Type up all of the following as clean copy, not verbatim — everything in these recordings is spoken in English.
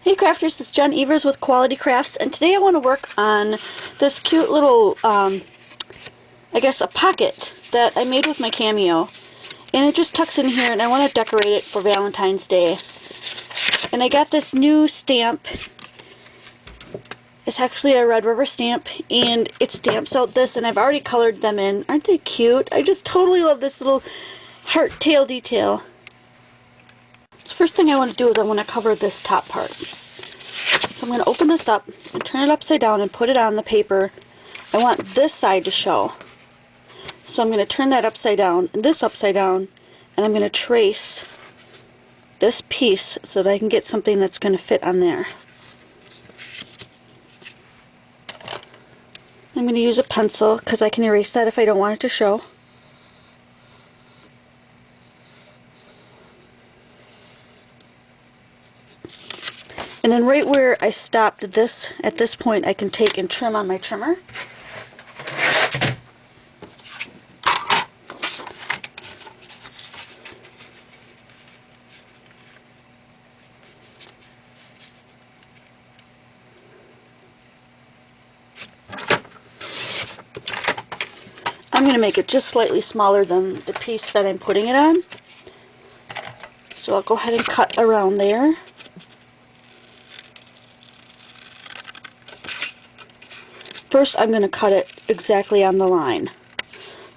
Hey crafters, it's Jen Evers with Quality Crafts, and today I want to work on this cute little, I guess a pocket that I made with my Cameo. And it just tucks in here, and I want to decorate it for Valentine's Day. And I got this new stamp. It's actually a red rubber stamp, and it stamps out this, and I've already colored them in. Aren't they cute? I just totally love this little heart tail detail. So first thing I want to do is I want to cover this top part. So I'm going to open this up and turn it upside down and put it on the paper. I want this side to show. So I'm going to turn that upside down and this upside down, and I'm going to trace this piece so that I can get something that's going to fit on there. I'm going to use a pencil because I can erase that if I don't want it to show. And then right where I stopped this, at this point, I can take and trim on my trimmer. I'm going to make it just slightly smaller than the piece that I'm putting it on. So I'll go ahead and cut around there. First, I'm going to cut it exactly on the line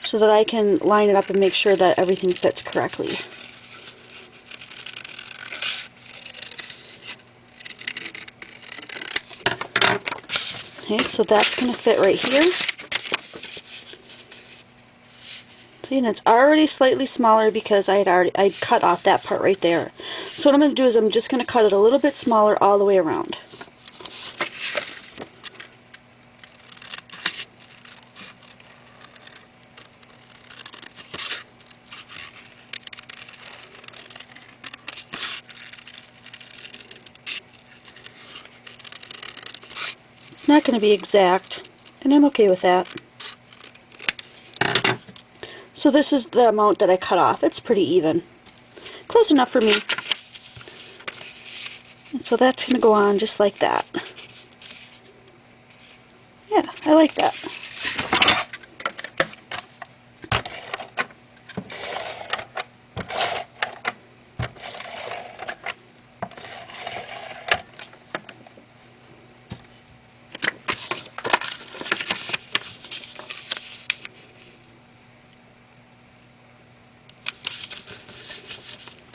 so that I can line it up and make sure that everything fits correctly. Okay, so that's going to fit right here. See, and it's already slightly smaller because I'd cut off that part right there. So what I'm going to do is I'm just going to cut it a little bit smaller all the way around. It's not going to be exact, and I'm okay with that. So this is the amount that I cut off. It's pretty even. Close enough for me. And so that's going to go on just like that. Yeah, I like that.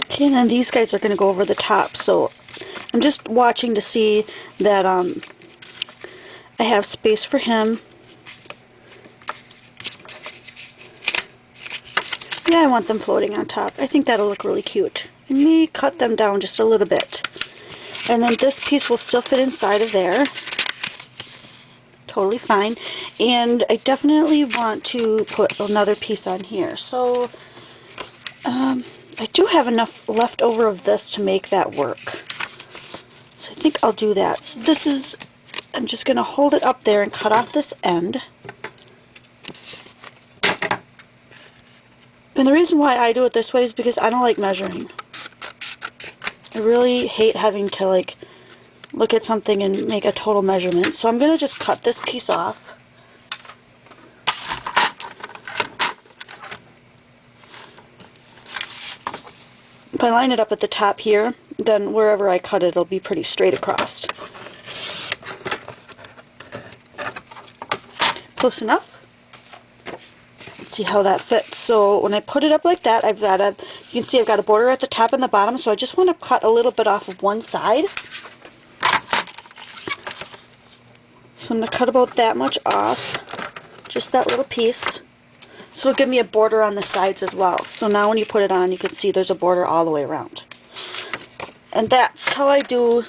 Okay, and then these guys are going to go over the top, so I'm just watching to see that I have space for him. Yeah, I want them floating on top. I think that'll look really cute. Let me cut them down just a little bit. And then this piece will still fit inside of there. Totally fine. And I definitely want to put another piece on here. So, I do have enough left over of this to make that work. So I think I'll do that. So this is, I'm just going to hold it up there and cut off this end. And the reason why I do it this way is because I don't like measuring. I really hate having to like look at something and make a total measurement. So I'm going to just cut this piece off. If I line it up at the top here, then wherever I cut it, it'll be pretty straight across. Close enough. Let's see how that fits. So when I put it up like that, I've got a, you can see I've got a border at the top and the bottom, so I just want to cut a little bit off of one side. So I'm going to cut about that much off, just that little piece. So it'll give me a border on the sides as well. So now when you put it on, you can see there's a border all the way around. And that's how I do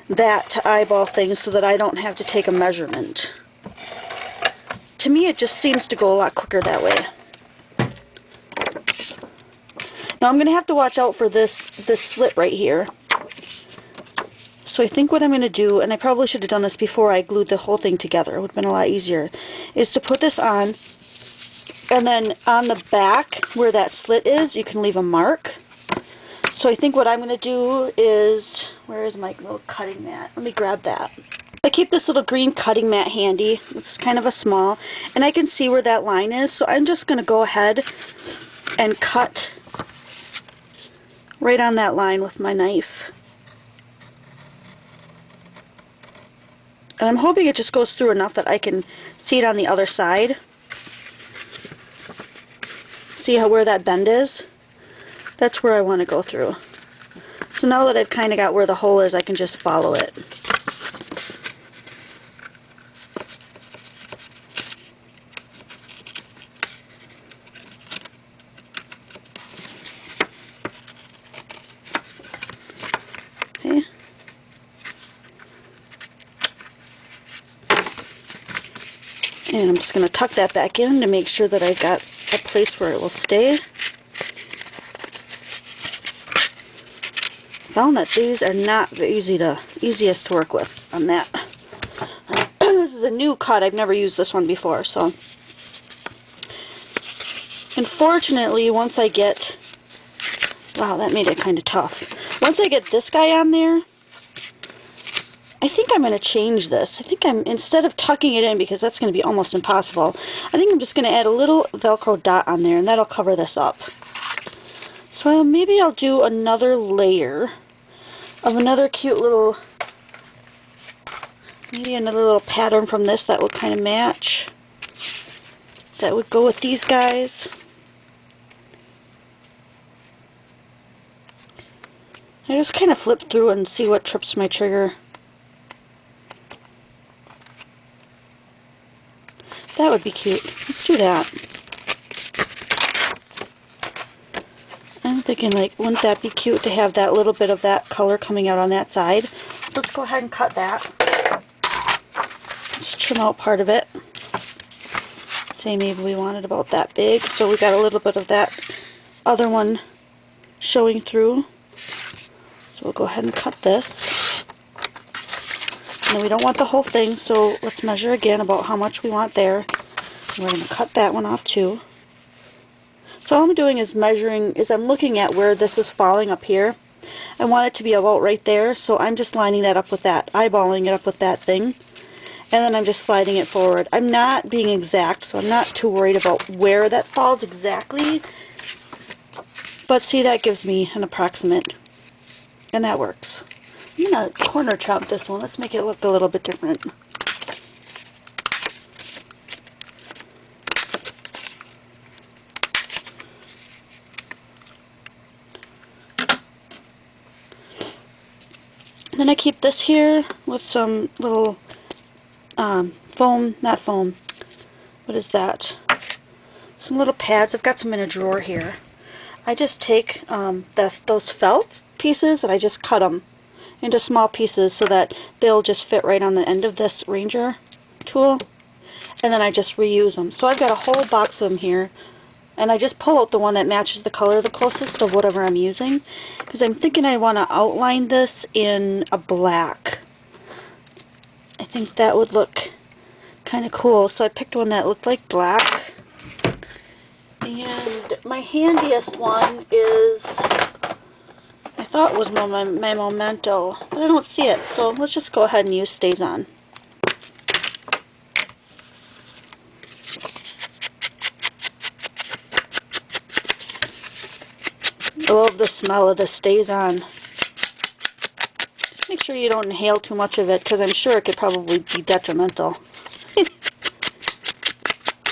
that to eyeball things so that I don't have to take a measurement. To me, it just seems to go a lot quicker that way. Now I'm going to have to watch out for this slit right here. So I think what I'm going to do, and I probably should have done this before I glued the whole thing together, it would have been a lot easier, is to put this on. And then on the back, where that slit is, you can leave a mark. So I think what I'm going to do is, where is my little cutting mat? Let me grab that. I keep this little green cutting mat handy. It's kind of a small, and I can see where that line is, so I'm just going to go ahead and cut right on that line with my knife. And I'm hoping it just goes through enough that I can see it on the other side. See how where that bend is? That's where I want to go through. So now that I've kind of got where the hole is, I can just follow it. Okay. And I'm just going to tuck that back in to make sure that I've got a place where it will stay. Found that these are not the easiest to work with on that. This is a new cut. I've never used this one before, so. Unfortunately, once I get, wow, that made it kind of tough. Once I get this guy on there, I think I'm going to change this. I think instead of tucking it in, because that's going to be almost impossible, I think I'm just going to add a little Velcro dot on there, and that'll cover this up. So maybe I'll do another layer of another cute little, maybe another little pattern from this that would kind of match. That would go with these guys. I just kind of flip through and see what trips my trigger. That would be cute. Let's do that. I'm thinking, like, wouldn't that be cute to have that little bit of that color coming out on that side? Let's go ahead and cut that. Just trim out part of it. Say maybe we want it about that big, so we got a little bit of that other one showing through. So we'll go ahead and cut this. And we don't want the whole thing, so let's measure again about how much we want there. We're going to cut that one off too. So all I'm doing is measuring, is I'm looking at where this is falling up here. I want it to be about right there, so I'm just lining that up with that, eyeballing it up with that thing. And then I'm just sliding it forward. I'm not being exact, so I'm not too worried about where that falls exactly. But see, that gives me an approximate. And that works. I'm going to corner chop this one. Let's make it look a little bit different. Then I keep this here with some little foam, not foam, what is that? Some little pads. I've got some in a drawer here. I just take those felt pieces and I just cut them into small pieces so that they'll just fit right on the end of this Ranger tool, and then I just reuse them. So I've got a whole box of them here, and I just pull out the one that matches the color the closest of whatever I'm using, because I'm thinking I want to outline this in a black. I think that would look kind of cool, so I picked one that looked like black. And my handiest one is, I thought it was my Memento, but I don't see it, so let's just go ahead and use Stays On. I love the smell of the Stays On. Just make sure you don't inhale too much of it, because I'm sure it could probably be detrimental.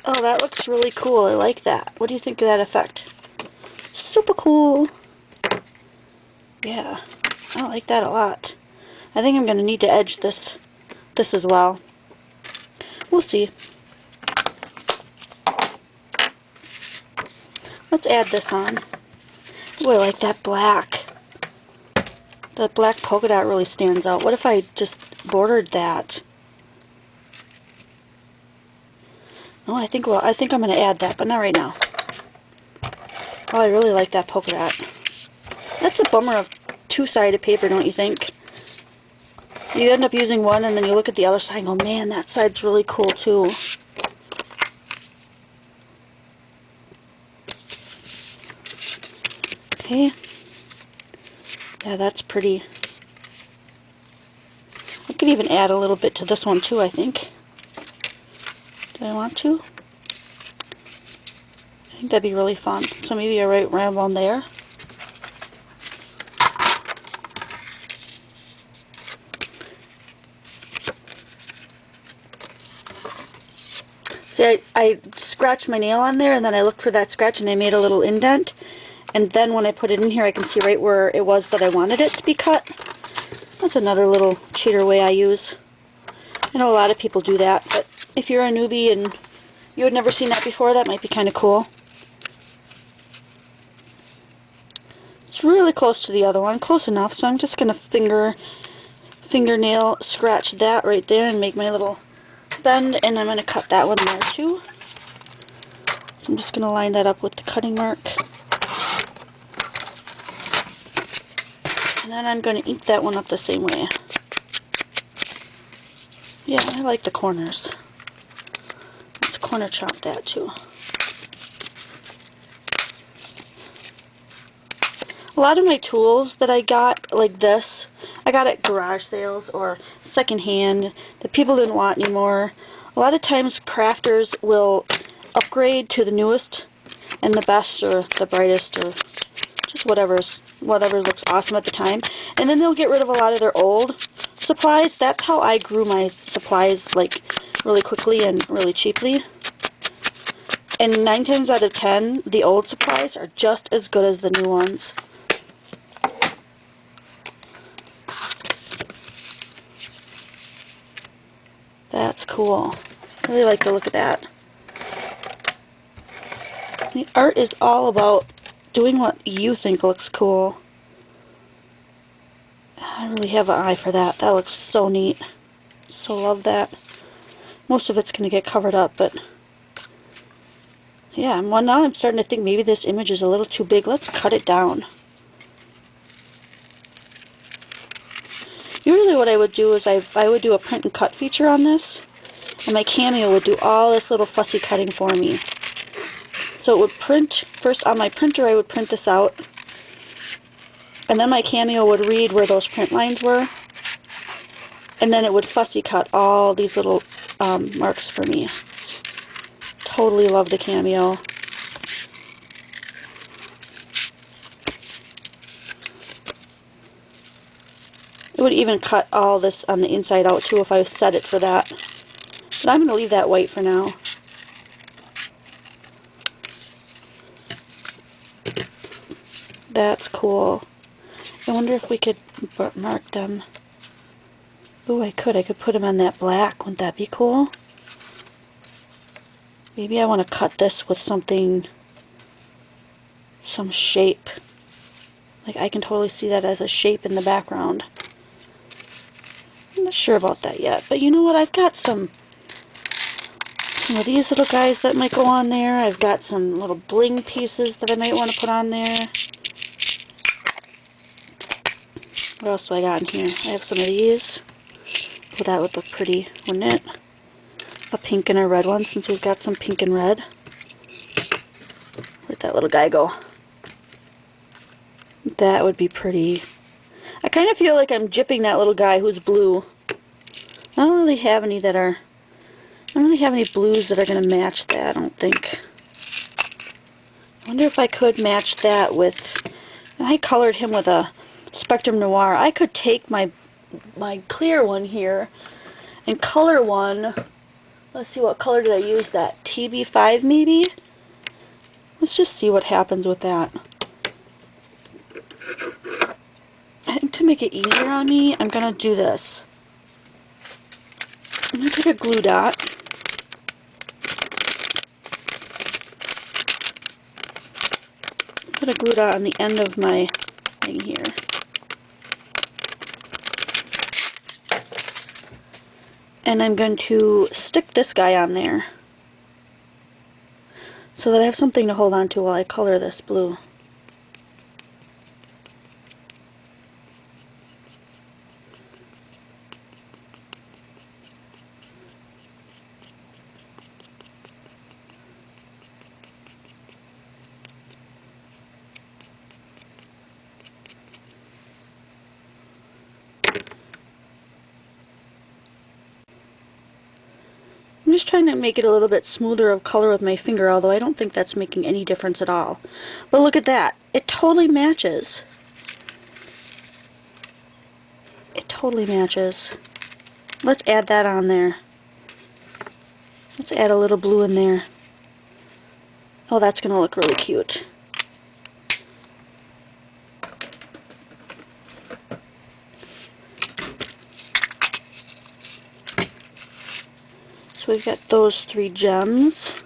Oh, that looks really cool. I like that. What do you think of that effect? Super cool. Yeah, I like that a lot. I think I'm going to need to edge this as well. We'll see. Let's add this on. Ooh, I like that black. The black polka dot really stands out. What if I just bordered that? No, I think I'm going to add that, but not right now. Oh, I really like that polka dot. That's the bummer of two-sided paper, don't you think? You end up using one and then you look at the other side and go, man, that side's really cool too. Okay. Yeah, that's pretty. I could even add a little bit to this one too, I think. Do I want to? I think that'd be really fun. So maybe I write right on there. See, I scratched my nail on there, and then I looked for that scratch, and I made a little indent. And then when I put it in here, I can see right where it was that I wanted it to be cut. That's another little cheater way I use. I know a lot of people do that, but if you're a newbie and you had never seen that before, that might be kind of cool. It's really close to the other one, close enough, so I'm just going to fingernail scratch that right there and make my little bend, and I'm going to cut that one there too. So I'm just going to line that up with the cutting mark. And then I'm going to ink that one up the same way. Yeah, I like the corners. Let's corner chop that too. A lot of my tools that I got, like this, I got at garage sales or secondhand that people didn't want anymore. A lot of times crafters will upgrade to the newest and the best or the brightest or just whatever looks awesome at the time. And then they'll get rid of a lot of their old supplies. That's how I grew my supplies, like really quickly and really cheaply. And 9 times out of 10, the old supplies are just as good as the new ones. That's cool. I really like the look of that. The art is all about doing what you think looks cool. I really have an eye for that. That looks so neat. So love that. Most of it's going to get covered up, but yeah, well, now I'm starting to think maybe this image is a little too big. Let's cut it down. Usually what I would do is I would do a print and cut feature on this, and my Cameo would do all this little fussy cutting for me. So it would print, first on my printer I would print this out, and then my Cameo would read where those print lines were, and then it would fussy cut all these little marks for me. Totally love the Cameo. It would even cut all this on the inside out too if I set it for that. But I'm going to leave that white for now. That's cool. I wonder if we could mark them. Ooh, I could put them on that black. Wouldn't that be cool? Maybe I want to cut this with something, some shape. Like I can totally see that as a shape in the background. I'm not sure about that yet, but you know what? I've got some of these little guys that might go on there. I've got some little bling pieces that I might want to put on there. What else do I got in here? I have some of these. Oh, that would look pretty, wouldn't it? A pink and a red one, since we've got some pink and red. Where'd that little guy go? That would be pretty. I kind of feel like I'm gypping that little guy who's blue. I don't really have any that are... I don't really have any blues that are going to match that, I don't think. I wonder if I could match that with... I colored him with a Spectrum Noir. I could take my clear one here and color one. Let's see, what color did I use that? TB5 maybe? Let's just see what happens with that. I think to make it easier on me, I'm going to do this. I'm going to take a glue dot. Put a glue dot on the end of my thing here. And I'm going to stick this guy on there so that I have something to hold on to while I color this blue. just trying to make it a little bit smoother of color with my finger, although I don't think that's making any difference at all. But look at that. It totally matches. It totally matches. Let's add that on there. Let's add a little blue in there. Oh, that's going to look really cute. So we've got those 3 gems.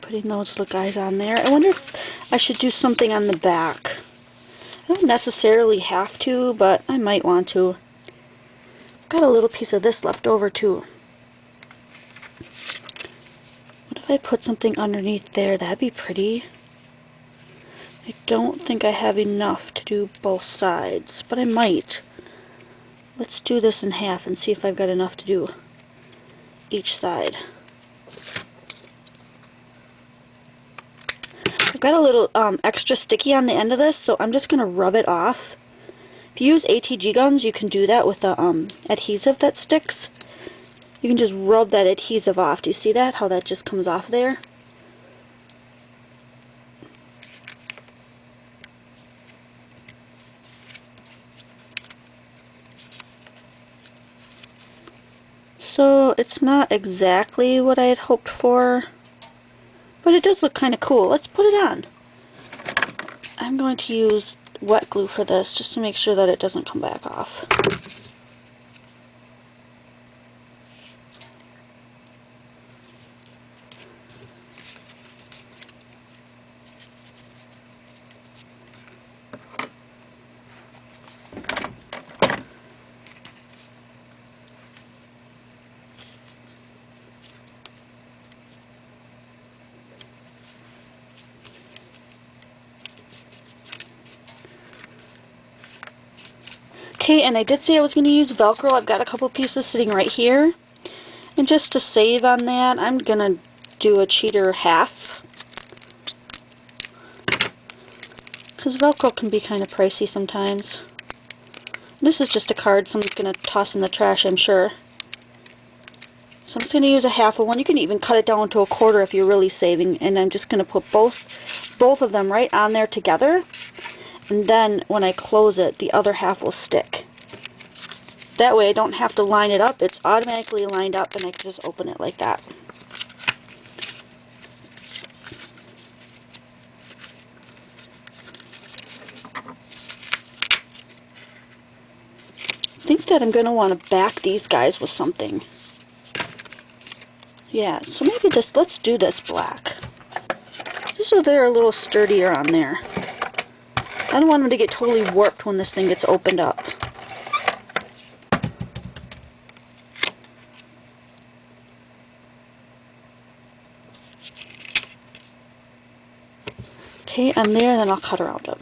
Putting those little guys on there. I wonder if I should do something on the back. I don't necessarily have to, but I might want to. I've got a little piece of this left over too. What if I put something underneath there? That'd be pretty. I don't think I have enough to do both sides, but I might. Let's do this in half and see if I've got enough to do each side. I've got a little extra sticky on the end of this, so I'm just going to rub it off. If you use ATG guns, you can do that with the adhesive that sticks. You can just rub that adhesive off. Do you see that? How that just comes off there? So it's not exactly what I had hoped for, but it does look kind of cool. Let's put it on. I'm going to use wet glue for this just to make sure that it doesn't come back off. Okay, and I did say I was going to use Velcro. I've got a couple pieces sitting right here. And just to save on that, I'm going to do a cheater half. Because Velcro can be kind of pricey sometimes. This is just a card someone's going to toss in the trash, I'm sure. So I'm just going to use a half of one. You can even cut it down to a quarter if you're really saving. And I'm just going to put both of them right on there together. And then when I close it, the other half will stick. That way I don't have to line it up. It's automatically lined up and I can just open it like that. I think that I'm going to want to back these guys with something. Yeah, so maybe this, let's do this black. Just so they're a little sturdier on there. I don't want them to get totally warped when this thing gets opened up. Okay, and there, then I'll cut around them.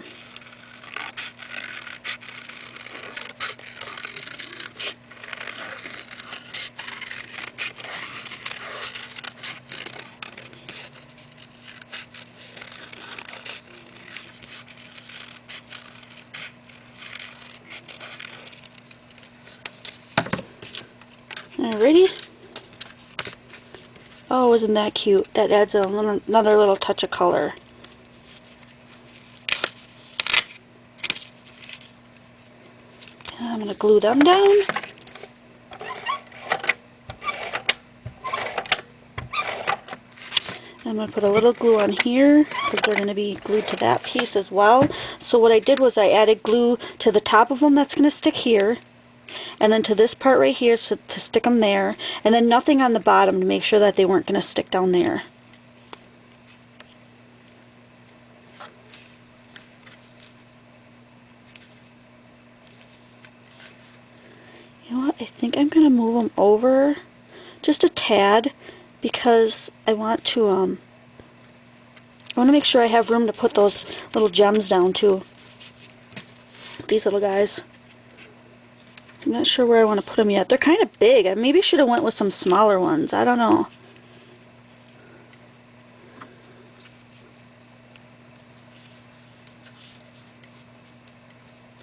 Alrighty. Oh, isn't that cute? That adds another little touch of color. And I'm going to glue them down. I'm going to put a little glue on here because they're going to be glued to that piece as well. So what I did was I added glue to the top of them that's going to stick here. And then to this part right here so to stick them there. And then nothing on the bottom to make sure that they weren't going to stick down there. You know what? I think I'm going to move them over just a tad because I want to make sure I have room to put those little gems down too. These little guys. I'm not sure where I want to put them yet. They're kind of big. I maybe should have went with some smaller ones. I don't know.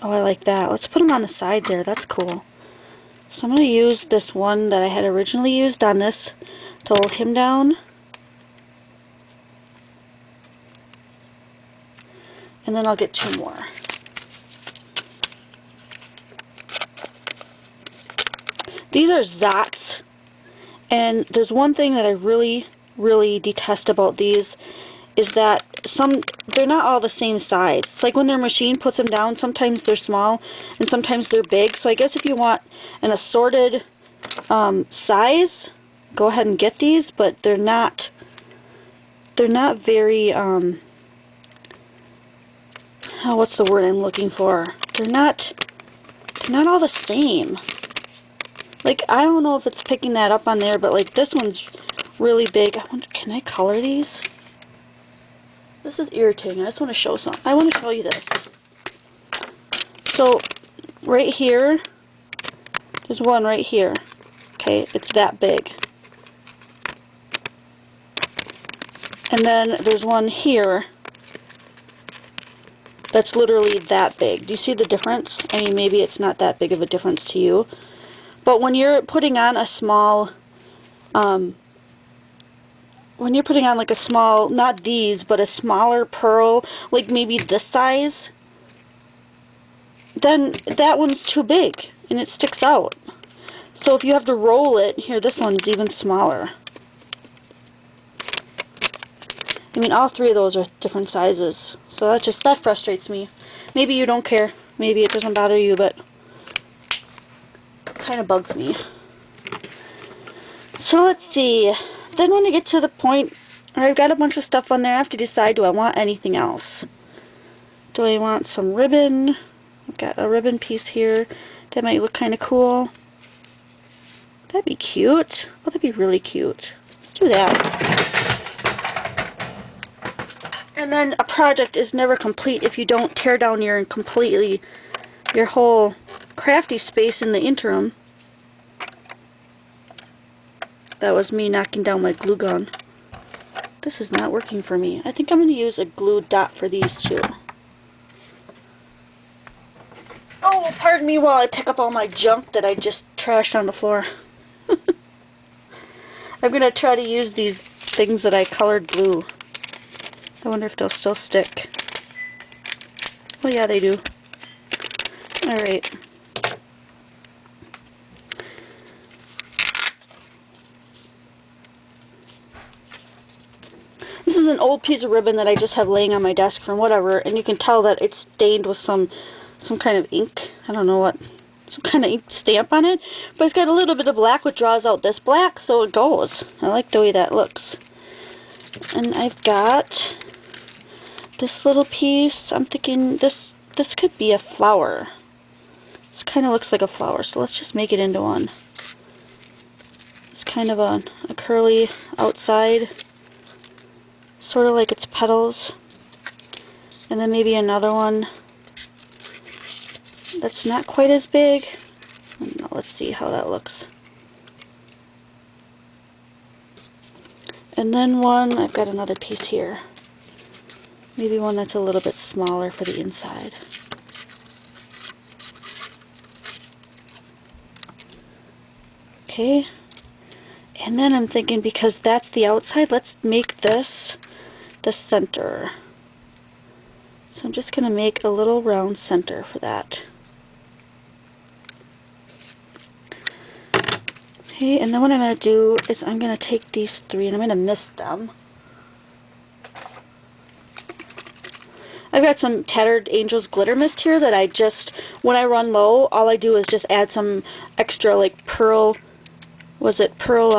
Oh, I like that. Let's put them on the side there. That's cool. So I'm going to use this one that I had originally used on this to hold him down. And then I'll get 2 more. These are Zots. And there's one thing that I really, really detest about these is that they're not all the same size. It's like when their machine puts them down, sometimes they're small and sometimes they're big. So I guess if you want an assorted size, go ahead and get these, but they're not very, oh, what's the word I'm looking for? They're not all the same. Like, I don't know if it's picking that up on there, but like this one's really big. I wonder, can I color these? This is irritating. I just want to show some. I want to show you this. So, right here, there's one right here. Okay, it's that big. And then there's one here that's literally that big. Do you see the difference? I mean, maybe it's not that big of a difference to you. But when you're putting on a small, when you're putting on like a small, not these, but a smaller pearl, like maybe this size, then that one's too big and it sticks out. So if you have to roll it, here, this one's even smaller. I mean, all 3 of those are different sizes. So that frustrates me. Maybe you don't care. Maybe it doesn't bother you, but it kind of bugs me. So let's see. Then when I get to the point where I've got a bunch of stuff on there, I have to decide, do I want anything else? Do I want some ribbon? I've got a ribbon piece here. That might look kind of cool. That'd be cute. Oh, that'd be really cute. Let's do that. And then a project is never complete if you don't tear down your whole crafty space in the interim. That was me knocking down my glue gun. This is not working for me. I think I'm going to use a glue dot for these 2. Oh, pardon me while I pick up all my junk that I just trashed on the floor. I'm going to try to use these things that I colored blue. I wonder if they'll still stick. Oh yeah, they do. Alright. This is an old piece of ribbon that I just have laying on my desk from whatever, and you can tell that it's stained with some kind of ink. I don't know what. Some kind of ink stamp on it. But it's got a little bit of black which draws out this black, so it goes. I like the way that looks. And I've got this little piece. I'm thinking this could be a flower. This kind of looks like a flower, so let's just make it into one. It's kind of a curly outside, sort of like its petals. And then maybe another one that's not quite as big. Now let's see how that looks. And then one, I've got another piece here. Maybe one that's a little bit smaller for the inside. Okay. And then I'm thinking, because that's the outside, let's make this the center. So I'm just going to make a little round center for that. Okay, and then what I'm going to do is I'm going to take these 3 and I'm going to mist them. I've got some Tattered Angels glitter mist here that I just, when I run low, all I do is just add some extra like pearl, Pearl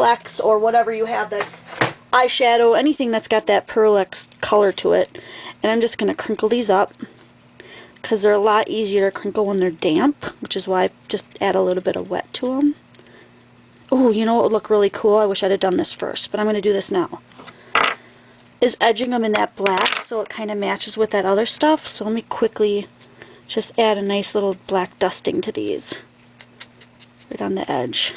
X or whatever you have that's eyeshadow, anything that's got that Pearl X color to it. And I'm just going to crinkle these up because they're a lot easier to crinkle when they're damp, which is why I just add a little bit of wet to them. Oh, you know what would look really cool? I wish I'd have done this first, but I'm going to do this now. Is edging them in that black so it kind of matches with that other stuff. So let me quickly just add a nice little black dusting to these right on the edge.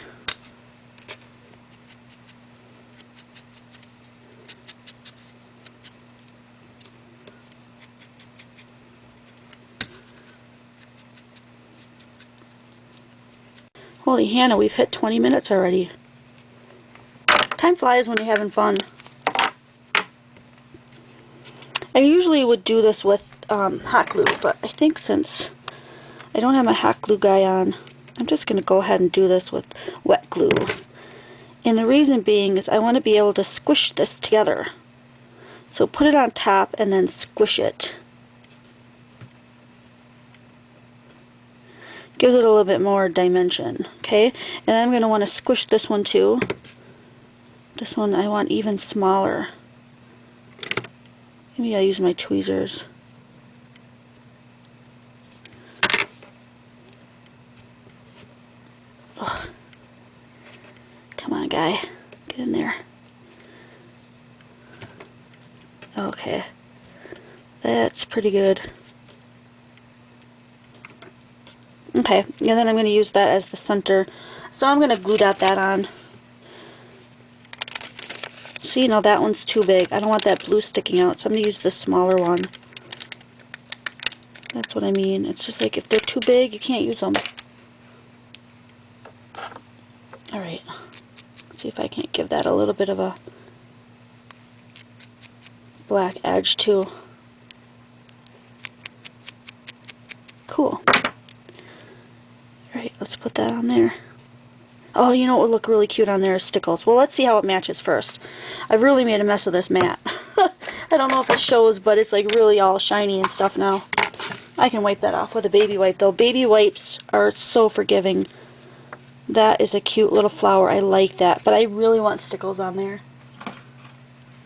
Holy Hannah, we've hit 20 minutes already. Time flies when you're having fun. I usually would do this with hot glue, but I think since I don't have my hot glue guy on, I'm just going to go ahead and do this with wet glue. And the reason being is I want to be able to squish this together. So put it on top and then squish it. Gives it a little bit more dimension, okay? And I'm going to want to squish this one too. This one I want even smaller. Maybe I'll use my tweezers. Oh. Come on, guy. Get in there. Okay. That's pretty good. Okay, and then I'm going to use that as the center. So I'm going to glue dot that on. See, you know, that one's too big. I don't want that blue sticking out, so I'm going to use the smaller one. That's what I mean. It's just like if they're too big, you can't use them. Alright. Let's see if I can't give that a little bit of a black edge too. Cool. Alright, let's put that on there. Oh, you know what would look really cute on there is stickles. Well, let's see how it matches first. I've really made a mess of this mat. I don't know if it shows, but it's like really all shiny and stuff now. I can wipe that off with a baby wipe though. Baby wipes are so forgiving. That is a cute little flower. I like that, but I really want stickles on there.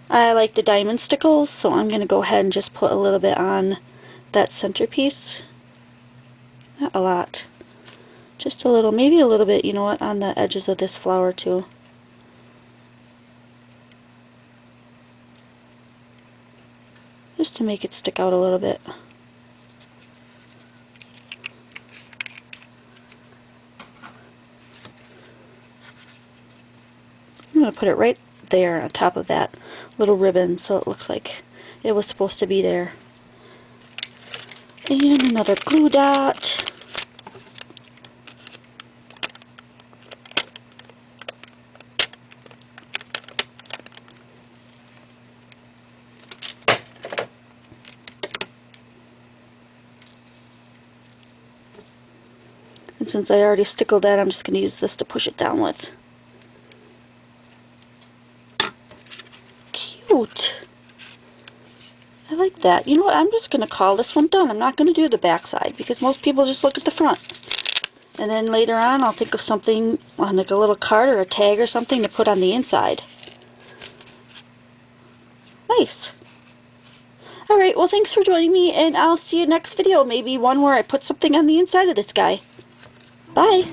I like the diamond stickles, so I'm going to go ahead and just put a little bit on that centerpiece. Not a lot. Just a little, maybe a little bit, you know what, on the edges of this flower too. Just to make it stick out a little bit. I'm going to put it right there on top of that little ribbon so it looks like it was supposed to be there. And another glue dot. And since I already stickled that, I'm just going to use this to push it down with. Cute. I like that. You know what? I'm just going to call this one done. I'm not going to do the back side because most people just look at the front. And then later on, I'll think of something on like a little card or a tag or something to put on the inside. Nice. Alright, well thanks for joining me, and I'll see you next video. Maybe one where I put something on the inside of this guy. Bye.